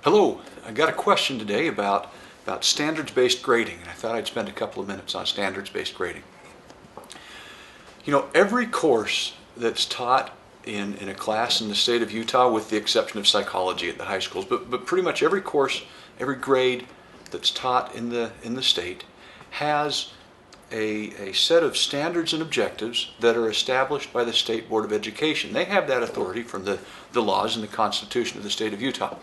Hello, I got a question today about standards-based grading, and I thought I'd spend a couple of minutes on standards-based grading. You know, every course that's taught in a class in the state of Utah, with the exception of psychology at the high schools, but pretty much every course, every grade that's taught in the state has a set of standards and objectives that are established by the State Board of Education. They have that authority from the laws and the Constitution of the state of Utah.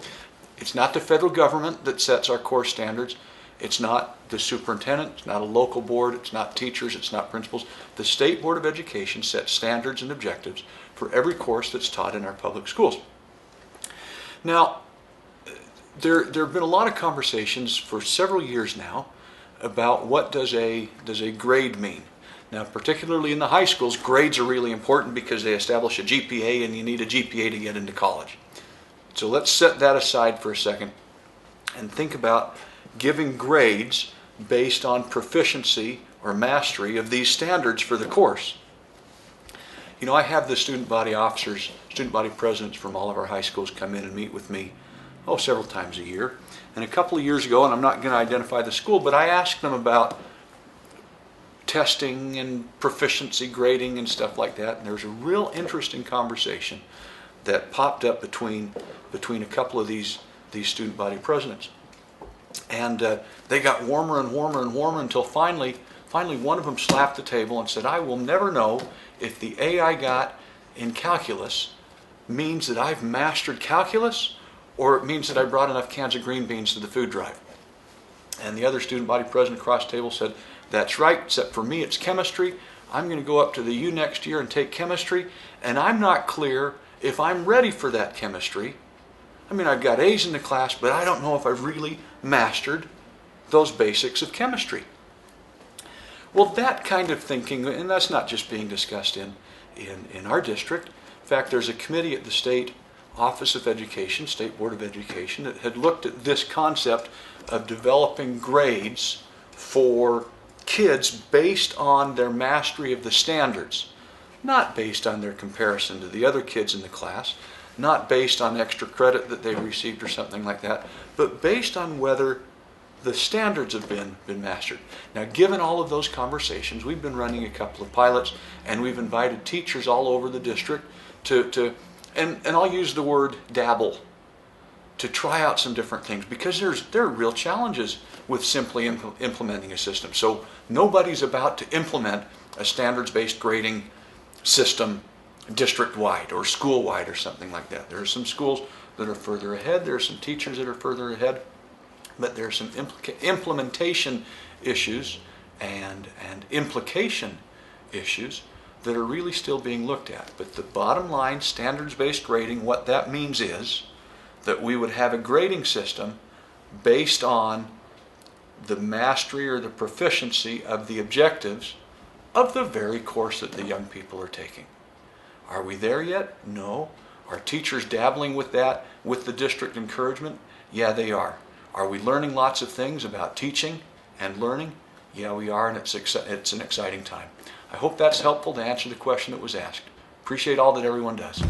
It's not the federal government that sets our course standards. It's not the superintendent. It's not a local board. It's not teachers. It's not principals. The State Board of Education sets standards and objectives for every course that's taught in our public schools. Now, there have been a lot of conversations for several years now about what does a grade mean. Now, particularly in the high schools, grades are really important because they establish a GPA, and you need a GPA to get into college. So let's set that aside for a second and think about giving grades based on proficiency or mastery of these standards for the course. You know, I have the student body officers, student body presidents from all of our high schools come in and meet with me, several times a year. And a couple of years ago, and I'm not going to identify the school, but I asked them about testing and proficiency grading and stuff like that. And there was a real interesting conversation that popped up between a couple of these student body presidents. And they got warmer and warmer and warmer until finally one of them slapped the table and said, "I will never know if the A I got in calculus means that I've mastered calculus, or it means that I brought enough cans of green beans to the food drive." And the other student body president across the table said, "That's right, except for me it's chemistry. I'm going to go up to the U next year and take chemistry, and I'm not clear if I'm ready for that chemistry. I mean, I've got A's in the class, but I don't know if I've really mastered those basics of chemistry." Well, that kind of thinking, and that's not just being discussed in our district. In fact, there's a committee at the State Office of Education, State Board of Education, that had looked at this concept of developing grades for kids based on their mastery of the standards, not based on their comparison to the other kids in the class, not based on extra credit that they received or something like that, but based on whether the standards have been mastered. Now, given all of those conversations, we've been running a couple of pilots, and we've invited teachers all over the district and I'll use the word dabble, to try out some different things, because there are real challenges with simply implementing a system. So nobody's about to implement a standards-based grading system district-wide or school-wide or something like that. There are some schools that are further ahead. There are some teachers that are further ahead. But there are some implementation issues and implication issues that are really still being looked at. But the bottom line, standards-based grading, what that means is that we would have a grading system based on the mastery or the proficiency of the objectives of the very course that the young people are taking. Are we there yet? No. Are teachers dabbling with that with the district encouragement? Yeah, they are. Are we learning lots of things about teaching and learning? Yeah, we are, and it's an exciting time. I hope that's helpful to answer the question that was asked. Appreciate all that everyone does.